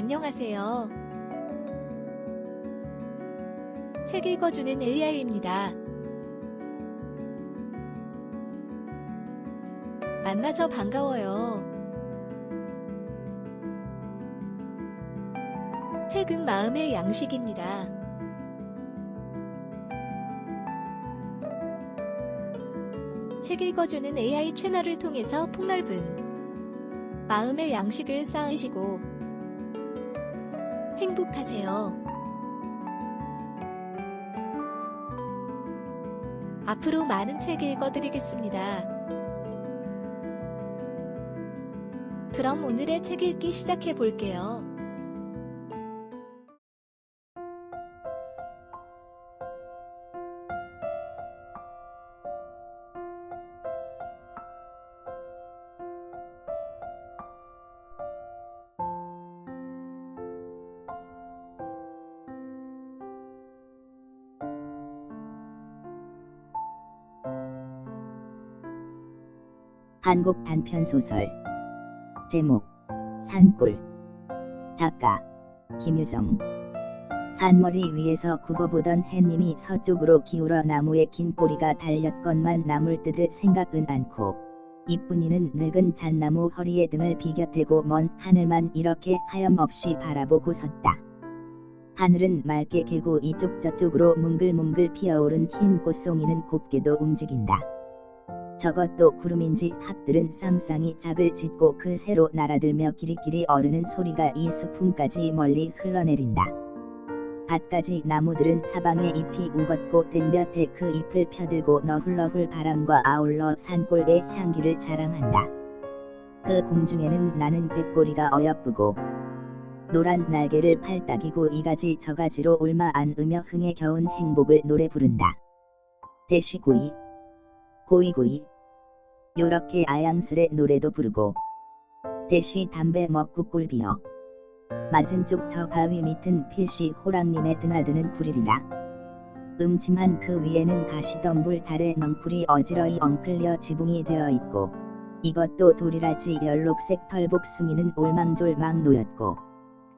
안녕하세요. 책 읽어주는 AI입니다. 만나서 반가워요. 책은 마음의 양식입니다. 책 읽어주는 AI 채널을 통해서 폭넓은 마음의 양식을 쌓으시고 행복하세요. 앞으로 많은 책 읽어드리겠습니다. 그럼 오늘의 책 읽기 시작해 볼게요. 한국 단편소설 제목 산골 작가 김유정 산머리 위에서 굽어보던 햇님이 서쪽으로 기울어 나무에 긴 꼬리가 달렸건만 나물 뜯을 생각은 않고 이쁜이는 늙은 잣나무 허리에 등을 비겨대고 먼 하늘만 이렇게 하염없이 바라보고 섰다. 하늘은 맑게 개고 이쪽 저쪽으로 뭉글뭉글 피어오른 흰 꽃송이는 곱게도 움직인다. 저것도 구름인지 학들은 쌍쌍이 짝을 짓고 그 새로 날아들며 기리기리 어르는 소리가 이 수풍까지 멀리 흘러내린다. 갖가지 나무들은 사방에 잎이 우겁고 땡볕에 그 잎을 펴들고 너훌너훌 바람과 아울러 산골의 향기를 자랑한다. 그 공중에는 나는 꾀꼬리가 어여쁘고 노란 날개를 팔딱이고 이가지 저가지로 울마 안으며 흥에 겨운 행복을 노래 부른다. 대쉬고이 고이고이 요렇게 아양스레 노래도 부르고 대쉬 담배 먹고 꿀비어 맞은 쪽 저 바위 밑은 필시 호랑님의 드나드는 구리리라. 음침한 그 위에는 가시덤불 달에 넝쿨이 어지러이 엉클려 지붕이 되어 있고 이것도 돌이랄지 연록색 털복숭이는 올망졸망 놓였고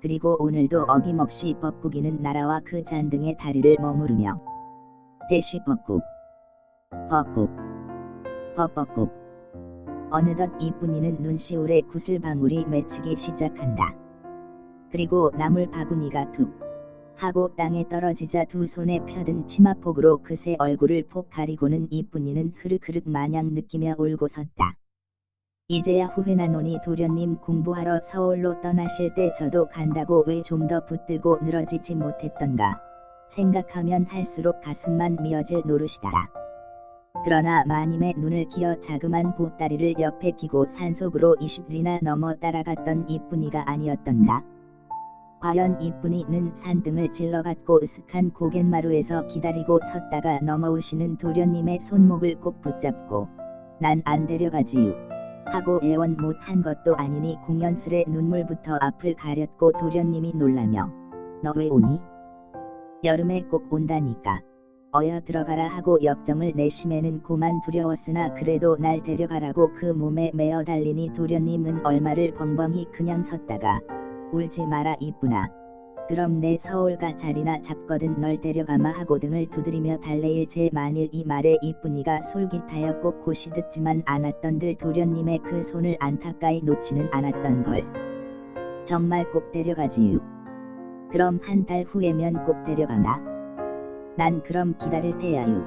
그리고 오늘도 어김없이 뻐꾸기는 나라와 그 잔등의 다리를 머무르며 대쉬 뻐꾹 뻐꾹 뻐뻐꾹 어느덧 이쁜이는 눈시울에 구슬방울이 맺히기 시작한다. 그리고 나물 바구니가 툭 하고 땅에 떨어지자 두 손에 펴든 치마폭으로 그새 얼굴을 폭 가리고는 이쁜이는 흐르흐르 마냥 느끼며 울고 섰다. 이제야 후회나노니 도련님 공부하러 서울로 떠나실 때 저도 간다고 왜 좀 더 붙들고 늘어지지 못했던가 생각하면 할수록 가슴만 미어질 노릇이다. 그러나 마님의 눈을 기어 자그만 보따리를 옆에 끼고 산속으로 20리나 넘어 따라갔던 이쁜이가 아니었던가. 과연 이쁜이는 산등을 질러갔고 으슥한 고갯마루에서 기다리고 섰다가 넘어오시는 도련님의 손목을 꼭 붙잡고 난 안 데려가지유 하고 애원 못한 것도 아니니 공연스레 눈물부터 앞을 가렸고 도련님이 놀라며 너 왜 오니? 여름에 꼭 온다니까. 어여 들어가라 하고 역정을 내심에는 고만 두려웠으나 그래도 날 데려가라고 그 몸에 매어 달리니 도련님은 얼마를 벙벙히 그냥 섰다가 울지 마라 이쁘나. 그럼 내 서울가 자리나 잡거든 널 데려가마 하고 등을 두드리며 달래일체 만일 이 말에 이쁜이가 솔깃하여 꼭 곧이 듣지만 않았던들 도련님의 그 손을 안타까이 놓지는 않았던 걸. 정말 꼭 데려가지유. 그럼 한 달 후에면 꼭 데려가마. 난 그럼 기다릴 테야유.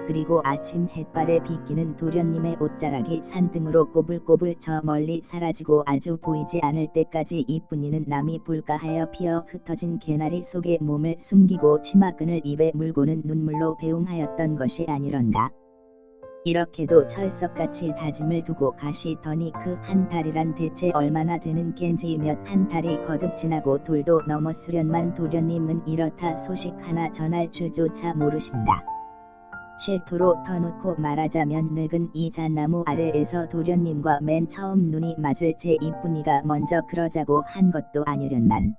그리고 아침 햇발에 비끼는 도련님의 옷자락이 산등으로 꼬불꼬불 저 멀리 사라지고 아주 보이지 않을 때까지 이쁜이는 남이 볼까 하여 피어 흩어진 개나리 속에 몸을 숨기고 치마끈을 입에 물고는 눈물로 배웅하였던 것이 아니런가. 이렇게도 철석같이 다짐을 두고 가시더니 그 한 달이란 대체 얼마나 되는 겐지 몇 한 달이 거듭 지나고 돌도 넘었으련만 도련님은 이렇다 소식 하나 전할 줄조차 모르신다. 실토로 터놓고 말하자면 늙은 이 잣나무 아래에서 도련님과 맨 처음 눈이 맞을 제 이쁜이가 먼저 그러자고 한 것도 아니련만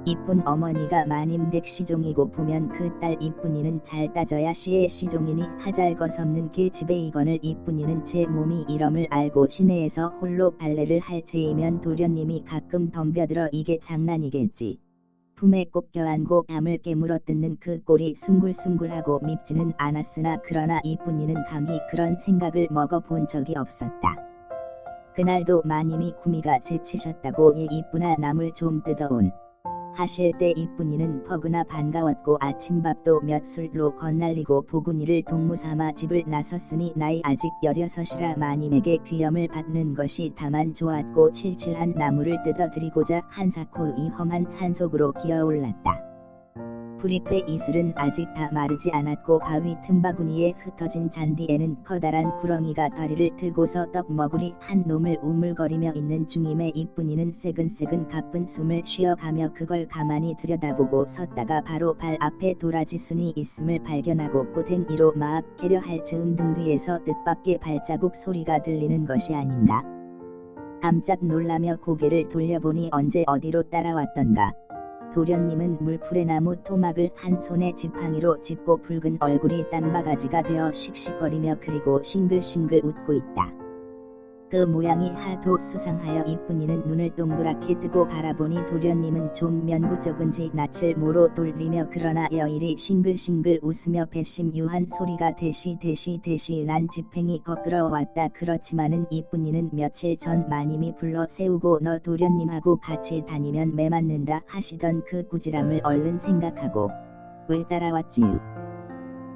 이쁜 어머니가 마님댁 시종이고 보면 그 딸 이쁜이는 잘 따져야 시의 시종이니 하잘것없는 개 집에 이건을 이쁜이는 제 몸이 이럼을 알고 시내에서 홀로 발레를 할 체이면 도련님이 가끔 덤벼들어 이게 장난이겠지. 품에 꼭 껴안고 밤을 깨물어 뜯는 그 꼴이 숭글숭글하고 밉지는 않았으나 그러나 이쁜이는 감히 그런 생각을 먹어본 적이 없었다. 그날도 마님이 구미가 제치셨다고 얘 이쁘나 나물 좀 뜯어온 하실 때 이쁜이는 퍼그나 반가웠고 아침밥도 몇 술로 건날리고 보군이를 동무삼아 집을 나섰으니 나이 아직 16이라 마님에게 귀염을 받는 것이 다만 좋았고 칠칠한 나무를 뜯어드리고자 한사코 이 험한 산속으로 기어올랐다. 부리패 이슬은 아직 다 마르지 않았고 바위 틈바구니에 흩어진 잔디에는 커다란 구렁이가 다리를 들고서 떡먹으리 한 놈을 우물거리며 있는 중임에 이쁜이는 새근새근 가쁜 숨을 쉬어가며 그걸 가만히 들여다보고 섰다가 바로 발 앞에 도라지순이 있음을 발견하고 꼬댕이로 막 캐려 할 즈음 등 뒤에서 뜻밖의 발자국 소리가 들리는 것이 아닌가. 깜짝 놀라며 고개를 돌려보니 언제 어디로 따라왔던가. 도련님은 물풀의 나무 토막을 한 손에 지팡이로 짚고 붉은 얼굴이 땀바가지가 되어 씩씩거리며 그리고 싱글싱글 웃고 있다. 그 모양이 하도 수상하여 이쁜이는 눈을 동그랗게 뜨고 바라보니 도련님은 좀 면구적은지 낯을 모로 돌리며 그러나 여일이 싱글싱글 웃으며 배심유한 소리가 대시 난 지팽이 거끌어왔다. 그렇지만은 이쁜이는 며칠 전 마님이 불러 세우고 너 도련님하고 같이 다니면 매 맞는다 하시던 그 꾸지람을 얼른 생각하고 왜 따라왔지유.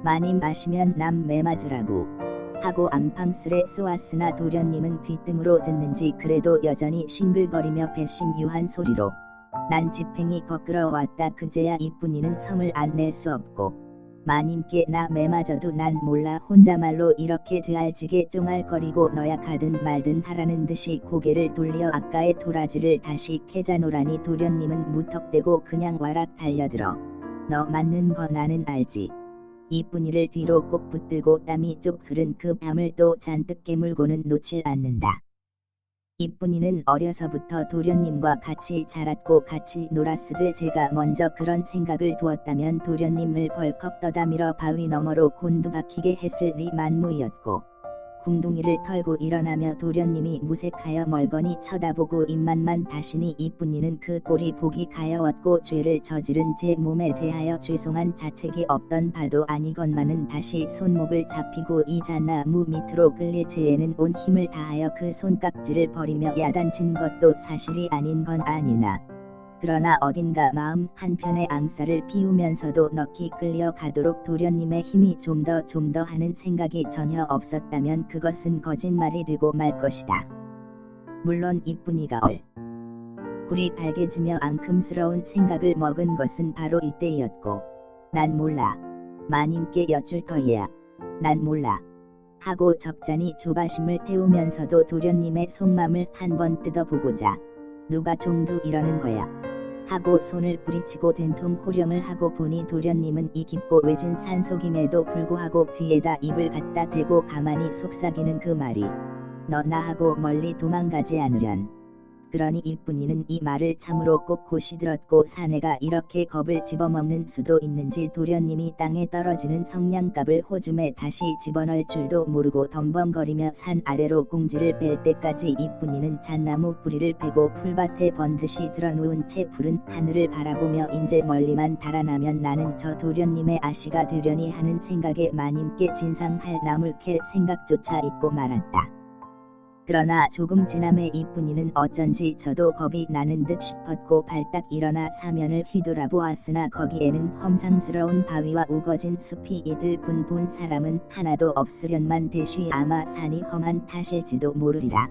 마님 아시면 남 매 맞으라고 하고 안방스레 쏘았으나 도련님은 귓등으로 듣는지 그래도 여전히 싱글거리며 배심유한 소리로 난 지팽이 거끌어왔다. 그제야 이쁜이는 성을 안 낼 수 없고 마님께 나 매맞아도 난 몰라 혼자말로 이렇게 되알지게 쫑알거리고 너야 가든 말든 하라는 듯이 고개를 돌려 아까의 도라지를 다시 캐자노라니 도련님은 무턱대고 그냥 와락 달려들어 너 맞는 거 나는 알지. 이쁜이를 뒤로 꼭 붙들고 땀이 쭉 흐른 그 밤을 또 잔뜩 깨물고는 놓질 않는다. 이쁜이는 어려서부터 도련님과 같이 자랐고 같이 놀았으되 제가 먼저 그런 생각을 두었다면 도련님을 벌컥 떠다밀어 바위 너머로 곤두박히게 했을 리 만무이었고 궁둥이를 털고 일어나며 도련님이 무색하여 멀거니 쳐다보고 입만만 다시니 이쁜이는 그 꼴이 보기 가여웠고 죄를 저지른 제 몸에 대하여 죄송한 자책이 없던 바도 아니건만은 다시 손목을 잡히고 이 잣나무 밑으로 끌릴 채에는 온 힘을 다하여 그 손깍지를 버리며 야단친 것도 사실이 아닌 건 아니나 그러나 어딘가 마음 한편에 앙살을 피우면서도 넋이 끌려가도록 도련님의 힘이 좀 더 하는 생각이 전혀 없었다면 그것은 거짓말이 되고 말 것이다. 물론 이쁜이가 얼굴이 밝아지며 앙큼스러운 생각을 먹은 것은 바로 이때였고 난 몰라. 마님께 여쭐 터이야. 난 몰라. 하고 적잖이 조바심을 태우면서도 도련님의 속맘을 한번 뜯어보고자 누가 종두 이러는 거야. 하고 손을 뿌리치고 된통 호령을 하고 보니 도련님은 이 깊고 외진 산속임에도 불구하고 귀에다 입을 갖다 대고 가만히 속삭이는 그 말이 너 나하고 멀리 도망가지 않으련. 그러니 이쁜이는 이 말을 참으로 꼭 고시 들었고 사내가 이렇게 겁을 집어먹는 수도 있는지 도련님이 땅에 떨어지는 성냥갑을 호줌에 다시 집어넣을 줄도 모르고 덤벙거리며 산 아래로 공지를 뺄 때까지 이쁜이는 잣나무 뿌리를 베고 풀밭에 번듯이 드러누운 채 푸른 하늘을 바라보며 인제 멀리만 달아나면 나는 저 도련님의 아씨가 되려니 하는 생각에 마님께 진상할 나물 캘 생각조차 잊고 말았다. 그러나 조금 지남에 이쁜이는 어쩐지 저도 겁이 나는 듯 싶었고 발딱 일어나 사면을 휘돌아보았으나 거기에는 험상스러운 바위와 우거진 숲이 이들 뿐 본 사람은 하나도 없으련만 대쉬 아마 산이 험한 탓일지도 모르리라.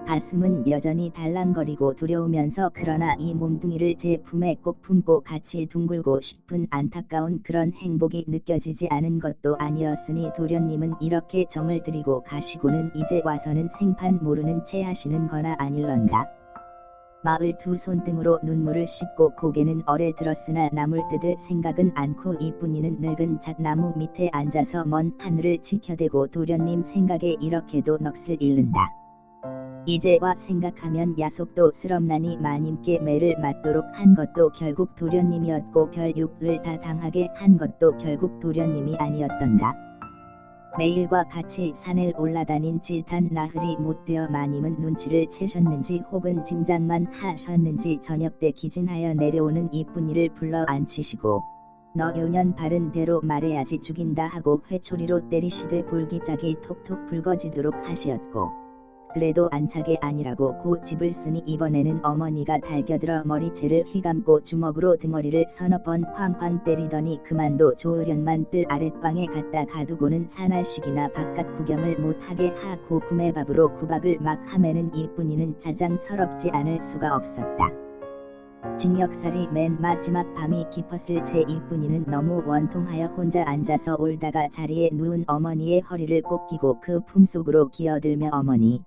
가슴은 여전히 달랑거리고 두려우면서 그러나 이 몸뚱이를 제 품에 꼭 품고 같이 둥글고 싶은 안타까운 그런 행복이 느껴지지 않은 것도 아니었으니 도련님은 이렇게 정을 들이고 가시고는 이제 와서는 생판 모르는 채 하시는 거나 아닐런가. 마을 두 손등으로 눈물을 씻고 고개는 어레 들었으나 나물 뜯을 생각은 않고 이쁜이는 늙은 잣나무 밑에 앉아서 먼 하늘을 지켜대고 도련님 생각에 이렇게도 넋을 잃는다. 이제와 생각하면 야속도 스럽나니 마님께 매를 맞도록 한 것도 결국 도련님이었고 별육을 다 당하게 한 것도 결국 도련님이 아니었던가. 매일과 같이 산을 올라다닌 찌탄 나흘이 못되어 마님은 눈치를 채셨는지 혹은 짐작만 하셨는지 저녁 때 기진하여 내려오는 이쁜이를 불러 앉히시고 너 요년 바른 대로 말해야지 죽인다 하고 회초리로 때리시되 볼기짝이 톡톡 붉어지도록 하시었고 그래도 안착이 아니라고 고집을 쓰니 이번에는 어머니가 달겨들어 머리채를 휘감고 주먹으로 등허리를 서너 번 쾅쾅 때리더니 그만도 좋으련만 뜰 아랫방에 갖다 가두고는 사날씩이나 바깥 구경을 못하게 하고 구매밥으로 구박을 막 하매는 이쁜이는 짜장 서럽지 않을 수가 없었다. 징역살이 맨 마지막 밤이 깊었을 제 이쁜이는 너무 원통하여 혼자 앉아서 울다가 자리에 누운 어머니의 허리를 꼭 끼고 그 품속으로 기어들며 어머니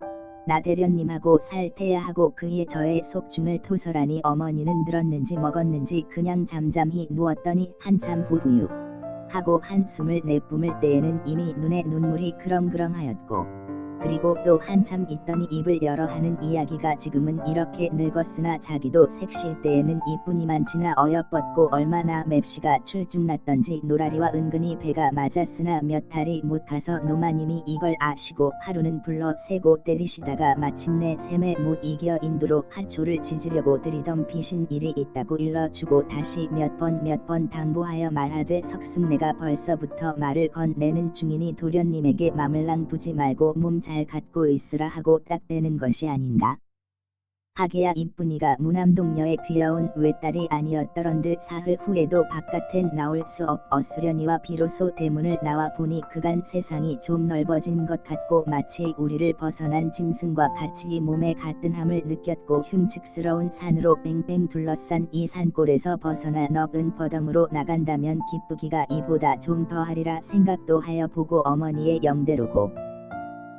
나 대련님하고 살태야 하고 그의 저의 속중을 토설하니 어머니는 들었는지 먹었는지 그냥 잠잠히 누웠더니 한참 후후유 하고 한숨을 내뿜을 때에는 이미 눈에 눈물이 그렁그렁하였고 그리고 또 한참 있더니 입을 열어 하는 이야기가 지금은 이렇게 늙었으나 자기도 색시 때에는 이쁜이만치나 어여뻤고 얼마나 맵시가 출중났던지 노라리와 은근히 배가 맞았으나 몇 달이 못 가서 노마님이 이걸 아시고 하루는 불러 세고 때리시다가 마침내 셈에 못 이겨 인도로 하초를 지지려고 들이던 비신 일이 있다고 일러주고 다시 몇 번 당부하여 말하되 석숙내가 벌써부터 말을 건네는 중이니 도련님에게 마물랑 두지 말고 몸 잘 갖고 있으라 하고 딱 대는 것이 아닌가. 하기야 이쁜이가 무남동녀의 귀여운 외딸이 아니었더런들 사흘 후에도 바깥엔 나올 수 없으려니와 비로소 대문을 나와 보니 그간 세상이 좀 넓어진 것 같고 마치 우리를 벗어난 짐승과 같이 몸에 가뜬함을 느꼈고 흉측스러운 산으로 뺑뺑 둘러싼 이 산골에서 벗어나 넓은 버덩으로 나간다면 기쁘기가 이보다 좀 더하리라 생각도 하여 보고 어머니의 영대로고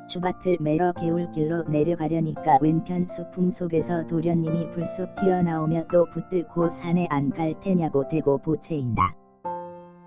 주밭을 매러 개울길로 내려가려니까 왼편 수풍 속에서 도련님이 불쑥 튀어나오며 또 붙들고 산에 안 갈 테냐고 대고 보채인다.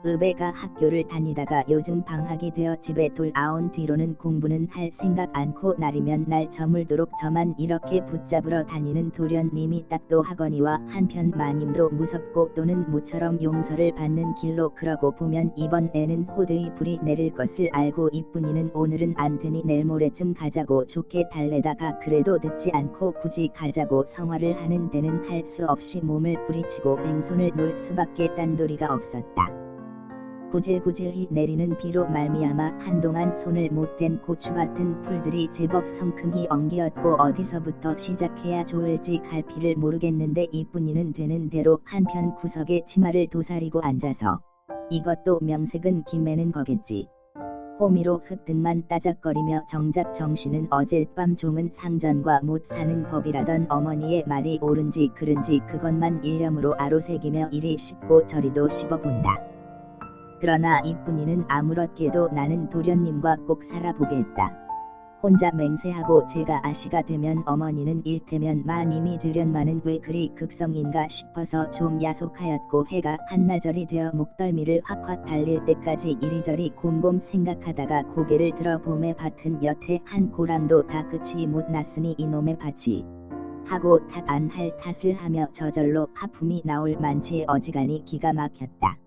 의배가 학교를 다니다가 요즘 방학이 되어 집에 돌아온 뒤로는 공부는 할 생각 않고 날이면 날 저물도록 저만 이렇게 붙잡으러 다니는 도련님이 딱도 하거니와 한편 마님도 무섭고 또는 모처럼 용서를 받는 길로 그러고 보면 이번에는 호되이 불이 내릴 것을 알고 이쁜이는 오늘은 안 되니 내일 모레쯤 가자고 좋게 달래다가 그래도 듣지 않고 굳이 가자고 성화를 하는 데는 할 수 없이 몸을 부리치고 뱅손을 놓을 수밖에 딴도리가 없었다. 구질구질히 내리는 비로 말미암아 한동안 손을 못 댄 고추밭은 풀들이 제법 성큼히 엉기었고 어디서부터 시작해야 좋을지 갈피를 모르겠는데 이쁜이는 되는 대로 한편 구석에 치마를 도사리고 앉아서 이것도 명색은 김매는 거겠지. 호미로 흙등만 따작거리며 정작 정신은 어젯밤 종은 상전과 못 사는 법이라던 어머니의 말이 옳은지 그른지 그것만 일념으로 아로새기며 이리 씹고 저리도 씹어본다. 그러나 이쁜이는 아무렇게도 나는 도련님과 꼭 살아보겠다. 혼자 맹세하고 제가 아시가 되면 어머니는 일테면 마님이 되련마는 왜 그리 극성인가 싶어서 좀 야속하였고 해가 한나절이 되어 목덜미를 확확 달릴 때까지 이리저리 곰곰 생각하다가 고개를 들어 봄에 밭은 여태 한 고랑도 다 끝이 못 났으니 이놈의 밭이 하고 탓 안 할 탓을 하며 저절로 하품이 나올 만치 어지간히 기가 막혔다.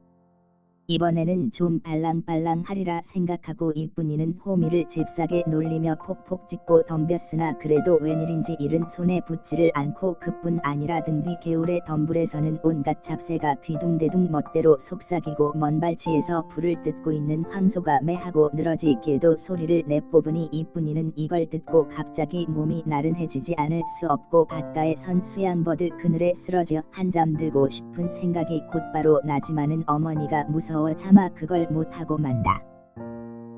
이번에는 좀 발랑발랑 하리라 생각하고 이쁜이는 호미를 잽싸게 놀리며 폭폭 찢고 덤볐으나 그래도 웬일인지 일은 손에 붙지를 않고 그뿐 아니라 등 뒤 개울의 덤불에서는 온갖 잡새가 뒤둥대둥 멋대로 속삭이고 먼 발치에서 불을 뜯고 있는 황소가 매하고 늘어지게도 소리를 내뽑으니 이쁜이는 이걸 듣고 갑자기 몸이 나른해지지 않을 수 없고 밭가에 선 수양버들 그늘에 쓰러져 한잠 들고 싶은 생각이 곧바로 나지만은 어머니가 무서워 차마 그걸 못하고 만다.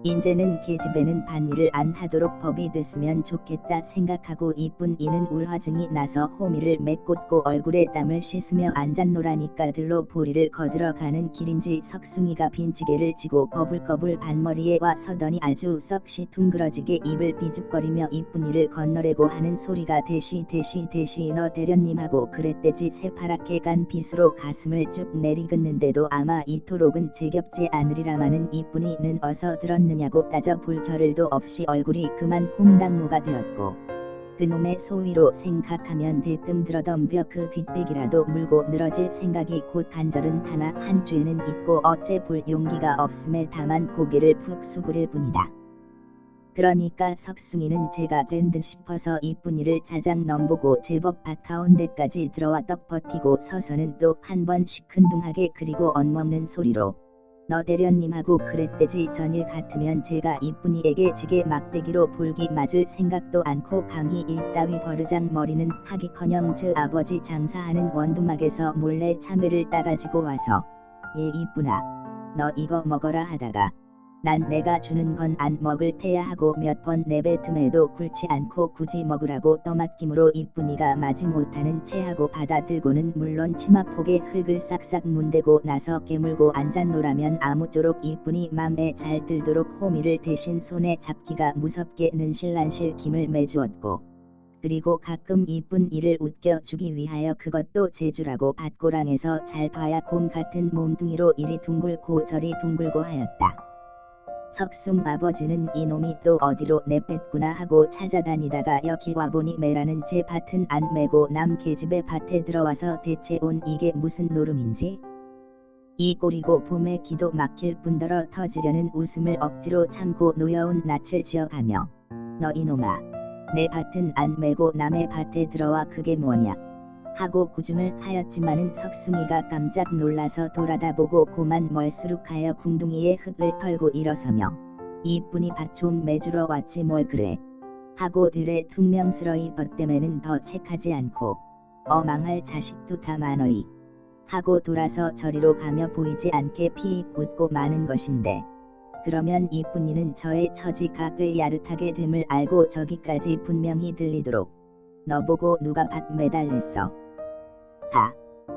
인제는 계집애는 밭일을 안 하도록 법이 됐으면 좋겠다 생각하고 이쁜이는 울화증이 나서 호미를 메꽂고 얼굴에 땀을 씻으며 앉았노라니까 들로 보리를 거들어가는 길인지 석숭이가 빈지게를 지고 거불거불 밭머리에 와 서더니 아주 썩시 둥그러지게 입을 비죽거리며 이쁜이를 건너려고 하는 소리가 대시 너 대련님하고 그랬대지 새파랗게 간 빗으로 가슴을 쭉 내리긋는데도 아마 이토록은 제겹지 않으리라마는 이쁜이는 어서 들었느냐고 따져 볼 겨를도 없이 얼굴이 그만 홍당무가 되었고 그놈의 소위로 생각하면 대뜸 들어덤벼 그 뒷배기라도 물고 늘어질 생각이 곧 간절은 하나 한주에는 있고 어째 볼 용기가 없음에 다만 고개를 푹 수그릴 뿐이다. 그러니까 석숭이는 제가 된 듯 싶어서 이쁜이를 자작 넘보고 제법 밭 가운데까지 들어와 떡 버티고 서서는 또 한 번 시큰둥하게 그리고 엇먹는 소리로 너 대련님하고 그랬대지 전일 같으면 제가 이쁜이에게 지게 막대기로 볼기 맞을 생각도 않고 감히 이따위 버르장 머리는 하기커녕 즈 아버지 장사하는 원두막에서 몰래 참외를 따가지고 와서 얘 이쁜아 너 이거 먹어라 하다가 난 내가 주는 건 안 먹을 테야 하고 몇 번 내뱉음에도 굴치 않고 굳이 먹으라고 떠맡김으로 이쁜이가 마지못하는 체하고 받아들고는 물론 치마폭에 흙을 싹싹 문대고 나서 깨물고 앉았노라면 아무쪼록 이쁜이 맘에 잘 들도록 호미를 대신 손에 잡기가 무섭게 는실난실 김을 매주었고 그리고 가끔 이쁜 이를 웃겨주기 위하여 그것도 재주라고 밭고랑에서 잘 봐야 곰 같은 몸뚱이로 이리 둥글고 저리 둥글고 하였다. 석숭 아버지는 이놈이 또 어디로 내뺐구나 하고 찾아다니다가 여기 와보니 매라는 제 밭은 안 매고 남 계집의 밭에 들어와서 대체 온 이게 무슨 노름인지 이 꼴이고 봄에 기도 막힐 뿐더러 터지려는 웃음을 억지로 참고 노여운 낯을 지어가며 너 이놈아 내 밭은 안 매고 남의 밭에 들어와 그게 뭐냐 하고 구중을 하였지만은 석숭이가 깜짝 놀라서 돌아다보고 고만 멀수룩하여 궁둥이에 흙을 털고 일어서며 이쁜이 밭 좀 매주러 왔지 뭘 그래 하고 되레 퉁명스러이 벗댐에는 더 책하지 않고 망할 자식도 다 많어이 하고 돌아서 저리로 가며 보이지 않게 피익 웃고 마는 것인데 그러면 이쁜이는 저의 처지가 꽤 야릇하게 됨을 알고 저기까지 분명히 들리도록 너보고 누가 밭 매달랬어 가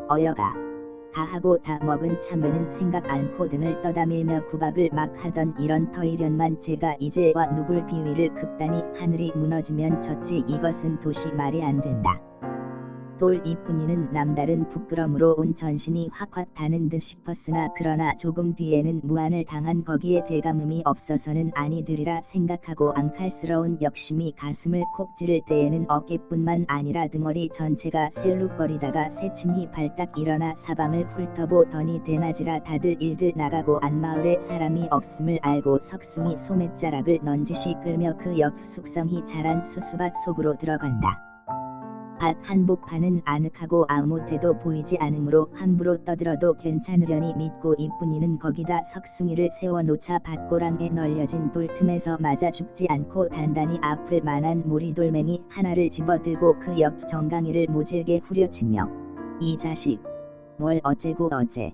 어여가 가 하고 다 먹은 참외는 생각 않고 등을 떠다밀며 구박을 막 하던 이런 터이련만 제가 이제와 누굴 비위를 극단히 하늘이 무너지면 졌지 이것은 도시 말이 안 된다. 돌 이쁜이는 남다른 부끄럼으로 온 전신이 확확 다는 듯 싶었으나 그러나 조금 뒤에는 무안을 당한 거기에 대감음이 없어서는 아니 되리라 생각하고 앙칼스러운 역심이 가슴을 콕 찌를 때에는 어깨뿐만 아니라 등허리 전체가 셀룩거리다가 새침히 발딱 일어나 사방을 훑어보더니 대낮이라 다들 일들 나가고 안마을에 사람이 없음을 알고 석숭이 소매자락을 넌지시 끌며 그 옆 숙성이 자란 수수밭 속으로 들어간다. 밭 한복판은 아늑하고 아무 데도 보이지 않으므로 함부로 떠들어도 괜찮으려니 믿고 이쁜이는 거기다 석숭이를 세워놓자 밭고랑에 널려진 돌틈에서 맞아 죽지 않고 단단히 아플 만한 모리돌멩이 하나를 집어들고 그 옆 정강이를 모질게 후려치며 이 자식 뭘 어째고 어째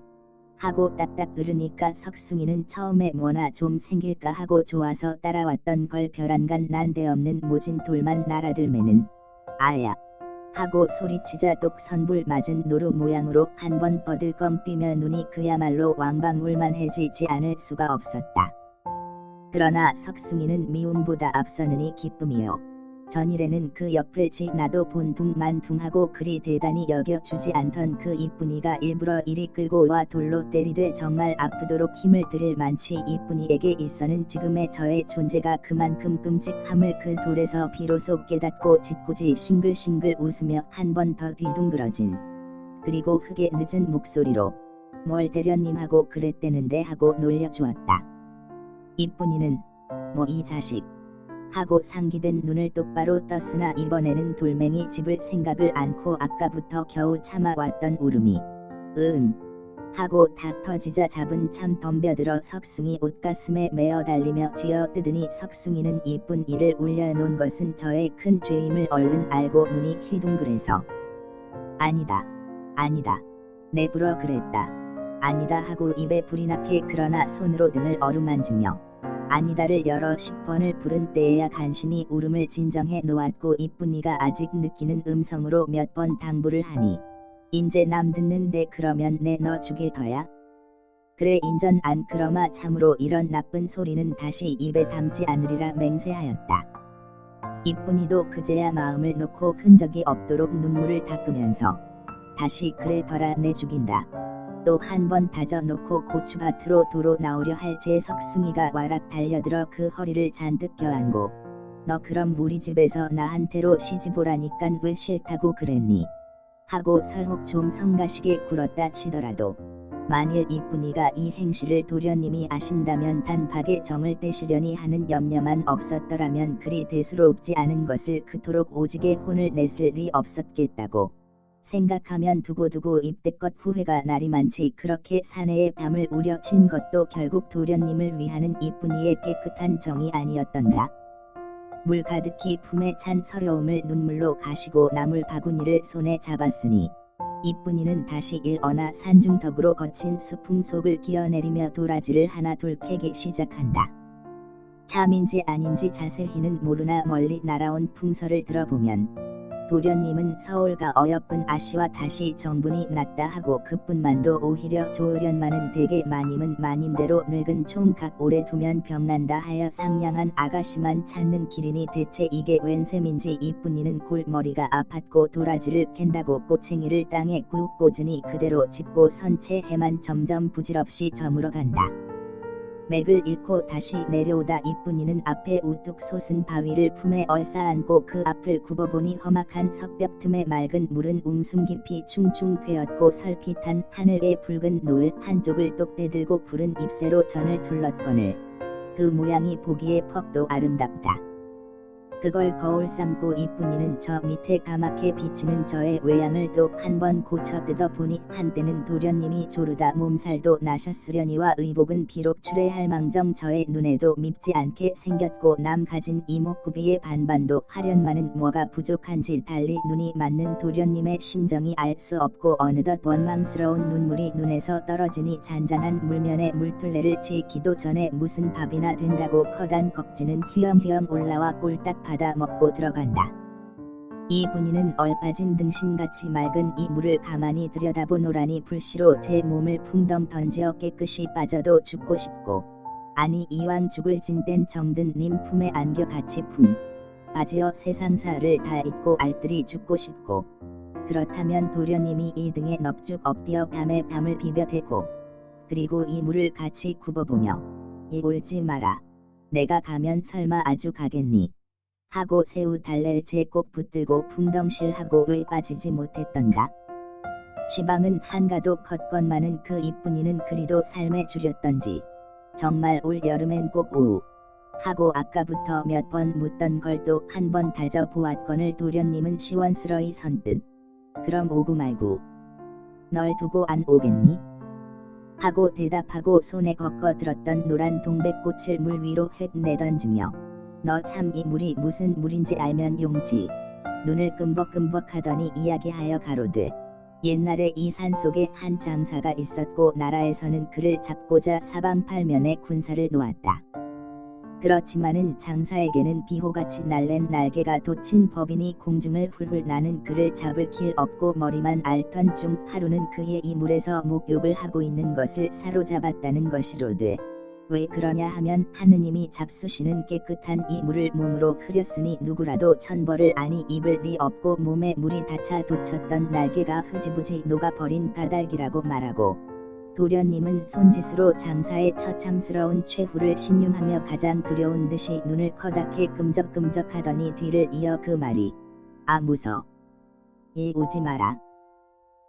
하고 딱딱 으르니까 석숭이는 처음에 뭐나 좀 생길까 하고 좋아서 따라왔던 걸 별안간 난데없는 모진 돌만 날아들매는 아야 하고 소리치자 똑 선불 맞은 노루 모양으로 한 번 뻐들껌 뛰며 눈이 그야말로 왕방울만해지지 않을 수가 없었다. 그러나 석숭이는 미움보다 앞서느니 기쁨이요. 전일에는 그 옆을 지나도 본둥만둥하고 그리 대단히 여겨주지 않던 그 이쁜이가 일부러 이리 끌고 와 돌로 때리되 정말 아프도록 힘을 들일 만치 이쁜이에게 있어는 지금의 저의 존재가 그만큼 끔찍함을 그 돌에서 비로소 깨닫고 짓궂이 싱글싱글 웃으며 한 번 더 뒤둥그러진 그리고 흙에 늦은 목소리로 뭘 대련님하고 그랬대는데 하고 놀려주었다. 이쁜이는 뭐 이 자식 하고 상기된 눈을 똑바로 떴으나 이번에는 돌멩이 집을 생각을 않고 아까부터 겨우 참아왔던 울음이 응 하고 탁 터지자 잡은 참 덤벼들어 석숭이 옷가슴에 메어 달리며 쥐어뜯으니 석숭이는 이쁜 이를 울려놓은 것은 저의 큰 죄임을 얼른 알고 눈이 휘둥그레서 아니다 아니다 내불어 그랬다 아니다 하고 입에 불이 나게 그러나 손으로 등을 어루만지며 아니다를 여러 10번을 부른 때에야 간신히 울음을 진정해 놓았고 이쁜이가 아직 느끼는 음성으로 몇 번 당부를 하니 인제 남 듣는데 그러면 내 너 죽일 터야? 그래 인전 안 그러마 참으로 이런 나쁜 소리는 다시 입에 담지 않으리라 맹세하였다. 이쁜이도 그제야 마음을 놓고 흔적이 없도록 눈물을 닦으면서 다시 그래 봐라 내 죽인다. 또 한 번 다져놓고 고추밭으로 도로 나오려 할 제 석숭이가 와락 달려들어 그 허리를 잔뜩 껴안고 너 그럼 우리 집에서 나한테로 시집오라니깐 왜 싫다고 그랬니? 하고 설혹 좀 성가시게 굴었다 치더라도 만일 이쁜이가 이 행실을 도련님이 아신다면 단박에 정을 떼시려니 하는 염려만 없었더라면 그리 대수롭지 않은 것을 그토록 오지게 혼을 냈을 리 없었겠다고 생각하면 두고두고 입대껏 후회가 날이 많지. 그렇게 사내의 밤을 우려친 것도 결국 도련님을 위하는 이쁜이의 깨끗한 정이 아니었던가. 물 가득히 품에 찬 서러움을 눈물로 가시고 나물 바구니를 손에 잡았으니 이쁜이는 다시 일어나 산중턱으로 거친 수풍 속을 기어내리며 도라지를 하나 둘 캐기 시작한다. 참인지 아닌지 자세히는 모르나 멀리 날아온 풍설을 들어보면 도련님은 서울과 어여쁜 아씨와 다시 정분이 났다 하고 그뿐만도 오히려 조을련만은 대개 마님은 마님대로 늙은 총각 오래 두면 병난다 하여 상냥한 아가씨만 찾는 길이니 대체 이게 웬 셈인지 이쁜이는 골머리가 아팠고 도라지를 캔다고 꼬챙이를 땅에 꾹 꽂으니 그대로 짚고 선 채 해만 점점 부질없이 저물어 간다. 맥을 잃고 다시 내려오다 이쁜이는 앞에 우뚝 솟은 바위를 품에 얼싸안고 그 앞을 굽어보니 험악한 석벽 틈에 맑은 물은 웅숭 깊이 충충 괴었고 설핏한 하늘에 붉은 노을 한쪽을 똑대 들고 푸른 잎새로 전을 둘렀거늘 그 모양이 보기에 퍽도 아름답다. 그걸 거울 삼고 이쁜이는 저 밑에 까맣게 비치는 저의 외양을 또 한 번 고쳐 뜯어보니 한때는 도련님이 조르다 몸살도 나셨으려니와 의복은 비록 출애할 망정 저의 눈에도 밉지 않게 생겼고 남 가진 이목구비의 반반도 하련만은 뭐가 부족한지 달리 눈이 맞는 도련님의 심정이 알 수 없고 어느덧 원망스러운 눈물이 눈에서 떨어지니 잔잔한 물면에 물둘레를 치기도 전에 무슨 밥이나 된다고 커단 걱지는 휘엄휘엄 올라와 꼴딱 받아 먹고 들어간다. 이쁜이는 얼빠진 등신같이 맑은 이 물을 가만히 들여다보노라니 불시로 제 몸을 풍덩 던지어 깨끗이 빠져도 죽고 싶고 아니 이왕 죽을 진땐 정든 님 품에 안겨 같이 풍 빠지어 세상사를 다 잊고 알뜰히 죽고 싶고 그렇다면 도련님이 이 등에 넙죽 엎드려 밤에 밤을 비벼대고 그리고 이 물을 같이 굽어보며 이 울지 마라. 내가 가면 설마 아주 가겠니? 하고 새우 달랠 제 꼭 붙들고 풍덩실하고 왜 빠지지 못했던가. 시방은 한가도 컸건만은 그 이쁜이는 그리도 삶에 줄였던지 정말 올 여름엔 꼭 오우 하고 아까부터 몇 번 묻던 걸 또 한 번 다져 보았거늘 도련님은 시원스러이 선뜻 그럼 오구 말구 널 두고 안 오겠니? 하고 대답하고 손에 걷어 들었던 노란 동백꽃을 물 위로 휙 내던지며 너 참 이 물이 무슨 물인지 알면 용지. 눈을 끔벅끔벅 하더니 이야기하여 가로되 옛날에 이 산속에 한 장사가 있었고 나라에서는 그를 잡고자 사방팔면에 군사를 놓았다. 그렇지만은 장사에게는 비호같이 날랜 날개가 돋친 법이니 공중을 훌훌 나는 그를 잡을 길 없고 머리만 앓던 중 하루는 그의 이 물에서 목욕을 하고 있는 것을 사로잡았다는 것이로되 왜 그러냐 하면 하느님이 잡수시는 깨끗한 이 물을 몸으로 흐렸으니 누구라도 천벌을 아니 입을 리 없고 몸에 물이 닿아 돋쳤던 날개가 흐지부지 녹아버린 까닭이라고 말하고 도련님은 손짓으로 장사의 처참스러운 최후를 신용하며 가장 두려운 듯이 눈을 커다랗게 끔적끔적하더니 뒤를 이어 그 말이 아 무서 이 오지 마라.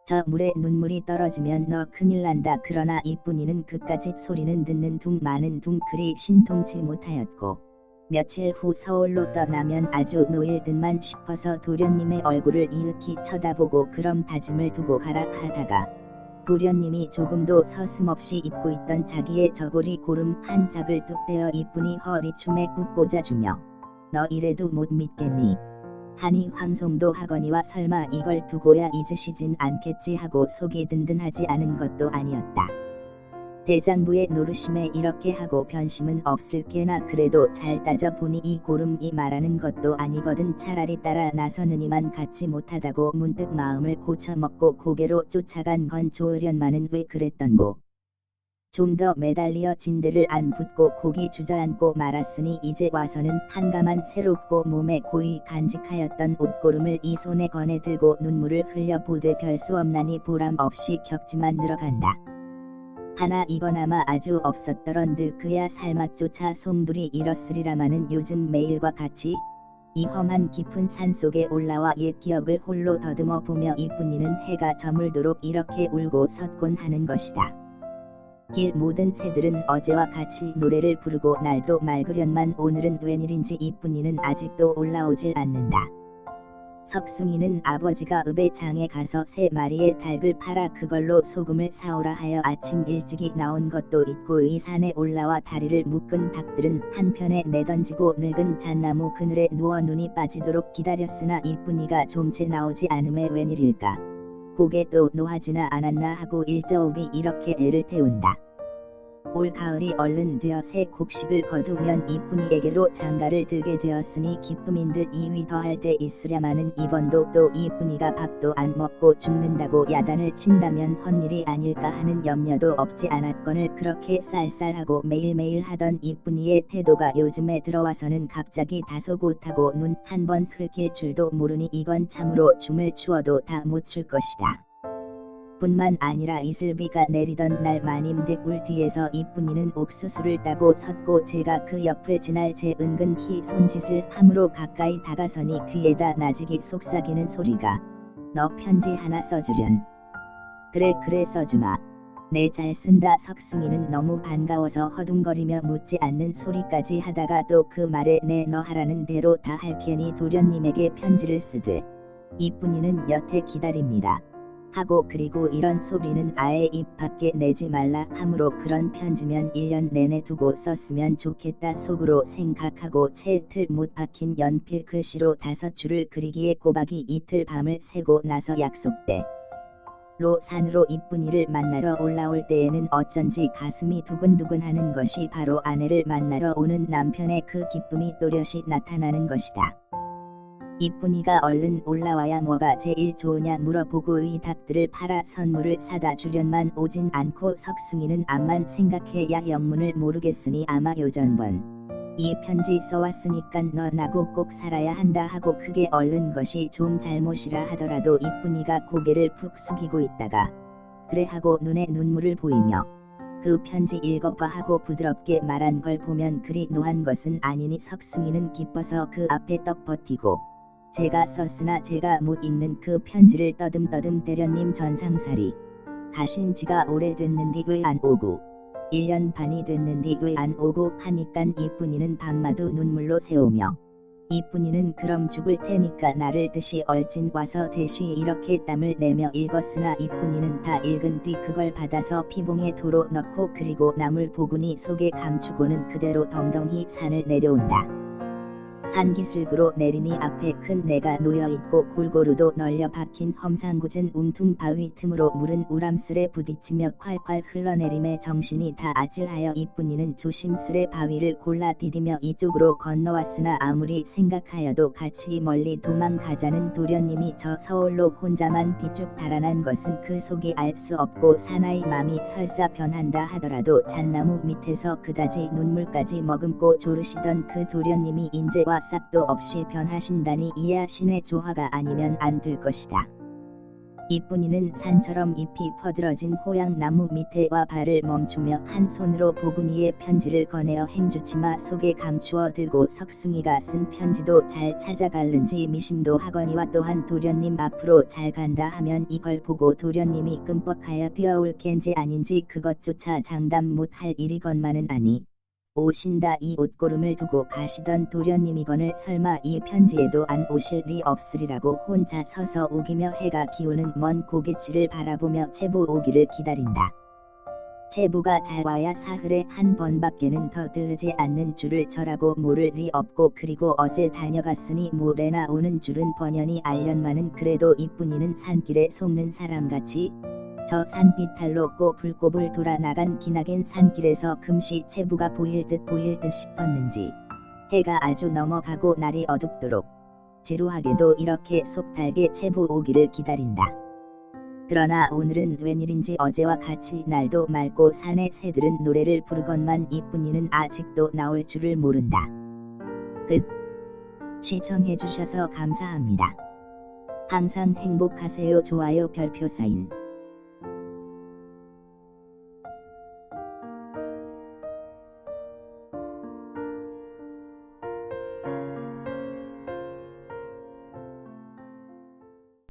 저 물에 눈물이 떨어지면 너 큰일 난다. 그러나 이쁜이는 그까짓 소리는 듣는 둥 마는 둥 그리 신통치 못하였고 며칠 후 서울로 떠나면 아주 노일 듯만 싶어서 도련님의 얼굴을 이윽히 쳐다보고 그럼 다짐을 두고 가라 하다가 도련님이 조금도 서슴없이 입고 있던 자기의 저고리 고름 한 짝을 뚝 떼어 이쁜이 허리춤에 꾹 꽂아주며 너 이래도 못 믿겠니? 하니 황송도 하거니와 설마 이걸 두고야 잊으시진 않겠지 하고 속이 든든하지 않은 것도 아니었다. 대장부의 노르심에 이렇게 하고 변심은 없을 게나 그래도 잘 따져보니 이 고름이 말하는 것도 아니거든. 차라리 따라 나서느니만 갖지 못하다고 문득 마음을 고쳐먹고 고개로 쫓아간 건 조을련만은 왜 그랬던고. 좀 더 매달리어 진대를 안 붙고 고기 주저앉고 말았으니 이제 와서는 한가만 새롭고 몸에 고이 간직하였던 옷고름을 이 손에 꺼내 들고 눈물을 흘려 보되 별 수 없나니 보람 없이 격지만 늘어간다. 하나 이거나마 아주 없었더런들 그야 살맛조차 송두리 잃었으리라마는 요즘 매일과 같이 이 험한 깊은 산속에 올라와 옛 기억을 홀로 더듬어 보며 이뿐이는 해가 저물도록 이렇게 울고 섰곤 하는 것이다. 길 모든 새들은 어제와 같이 노래를 부르고 날도 맑으련만 오늘은 웬일인지 이뿐이는 아직도 올라오질 않는다. 석숭이는 아버지가 읍의 장에 가서 3마리의 닭을 팔아 그걸로 소금을 사오라 하여 아침 일찍이 나온 것도 있고 이 산에 올라와 다리를 묶은 닭들은 한편에 내던지고 늙은 잣나무 그늘에 누워 눈이 빠지도록 기다렸으나 이뿐이가 좀채 나오지 않음에 웬일일까. 고개 또 노하지나 않았나 하고 일저업이 이렇게 애를 태운다. 올 가을이 얼른 되어 새 곡식을 거두면 이뿐이에게로 장가를 들게 되었으니 기쁨인들 이위 더할 때 있으랴마는 이번도 또 이뿐이가 밥도 안 먹고 죽는다고 야단을 친다면 헛일이 아닐까 하는 염려도 없지 않았거늘 그렇게 쌀쌀하고 매일매일 하던 이뿐이의 태도가 요즘에 들어와서는 갑자기 다소 곧하고 눈 한 번 흘길 줄도 모르니 이건 참으로 춤을 추어도 다 못 출 것이다. 뿐만 아니라 이슬비가 내리던 날 마님댁 뒤에서 이뿐이는 옥수수를 따고 섰고 제가 그 옆을 지날 제 은근히 손짓을 함으로 가까이 다가서니 귀에다 나직이 속삭이는 소리가 너 편지 하나 써주련. 그래 써주마. 내 잘 쓴다. 석숭이는 너무 반가워서 허둥거리며 묻지 않는 소리까지 하다가 또 그 말에 내 너 하라는 대로 다 할게니 도련님에게 편지를 쓰되 이뿐이는 여태 기다립니다. 하고 그리고 이런 소리는 아예 입 밖에 내지 말라 하므로 그런 편지면 1년 내내 두고 썼으면 좋겠다 속으로 생각하고 채 틀 못 박힌 연필 글씨로 5줄을 그리기에 꼬박이 이틀 밤을 새고 나서 약속대로 산으로 이뿐이를 만나러 올라올 때에는 어쩐지 가슴이 두근두근하는 것이 바로 아내를 만나러 오는 남편의 그 기쁨이 또렷이 나타나는 것이다. 이뿐이가 얼른 올라와야 뭐가 제일 좋으냐 물어보고 이 닭들을 팔아 선물을 사다 주련만 오진 않고 석숭이는 암만 생각해야 영문을 모르겠으니 아마 요전번 이 편지 써왔으니깐 너 나고 꼭 살아야 한다 하고 크게 얼른 것이 좀 잘못이라 하더라도 이뿐이가 고개를 푹 숙이고 있다가 그래 하고 눈에 눈물을 보이며 그 편지 읽어봐 하고 부드럽게 말한 걸 보면 그리 노한 것은 아니니 석숭이는 기뻐서 그 앞에 떡 버티고 제가 썼으나 제가 못 읽는 그 편지를 떠듬떠듬 대련님 전상살이 가신 지가 오래됐는디 왜 안 오고 1년 반이 됐는디 왜 안 오고 하니깐 이뿐이는 밤마도 눈물로 새우며 이뿐이는 그럼 죽을 테니까 나를 듯이 얼진 와서 대쉬 이렇게 땀을 내며 읽었으나 이뿐이는 다 읽은 뒤 그걸 받아서 피봉에 도로 넣고 그리고 나물 보구니 속에 감추고는 그대로 덤덤히 산을 내려온다. 산기슭으로 내리니 앞에 큰 내가 놓여있고 골고루도 널려 박힌 험상궂은 움퉁 바위 틈으로 물은 우람스레 부딪히며 콸콸 흘러내림에 정신이 다 아찔하여 이뿐이는 조심스레 바위를 골라 디디며 이쪽으로 건너왔으나 아무리 생각하여도 같이 멀리 도망가자는 도련님이 저 서울로 혼자만 비쭉 달아난 것은 그 속이 알 수 없고 사나이 맘이 설사 변한다 하더라도 잣나무 밑에서 그다지 눈물까지 머금고 조르시던 그 도련님이 인제와 싹도 없이 변하신다니 이야 신의 조화가 아니면 안 될 것이다. 이뿐이는 산처럼 잎이 퍼들어진 호양나무 밑에 와 발을 멈추며 한 손으로 보구니에 편지를 꺼내어 행주치마 속에 감추어 들고 석숭이가 쓴 편지도 잘 찾아갈는지 미심도 하거니와 또한 도련님 앞으로 잘 간다 하면 이걸 보고 도련님이 끔뻑하여 뛰어올 겐지 아닌지 그것조차 장담 못할 일이건만은 아니 오신다 이 옷고름을 두고 가시던 도련님이거늘 설마 이 편지에도 안 오실 리 없으리라고 혼자 서서 우기며 해가 기우는 먼 고갯지를 바라보며 제부 오기를 기다린다. 제부가 잘 와야 사흘에 한 번밖에는 더 들르지 않는 줄을 저라고 모를 리 없고 그리고 어제 다녀갔으니 모레나 오는 줄은 번연히 알련만은 그래도 이뿐이는 산길에 속는 사람같이 저 산비탈로 꼬불꼬불 돌아 나간 기나긴 산길에서 금시 제부가 보일 듯 싶었는지 해가 아주 넘어가고 날이 어둡도록 지루하게도 이렇게 속달게 제부 오기를 기다린다. 그러나 오늘은 웬일인지 어제와 같이 날도 맑고 산의 새들은 노래를 부르건만 이뿐이는 아직도 나올 줄을 모른다. 끝. 시청해주셔서 감사합니다. 항상 행복하세요. 좋아요 별표 사인.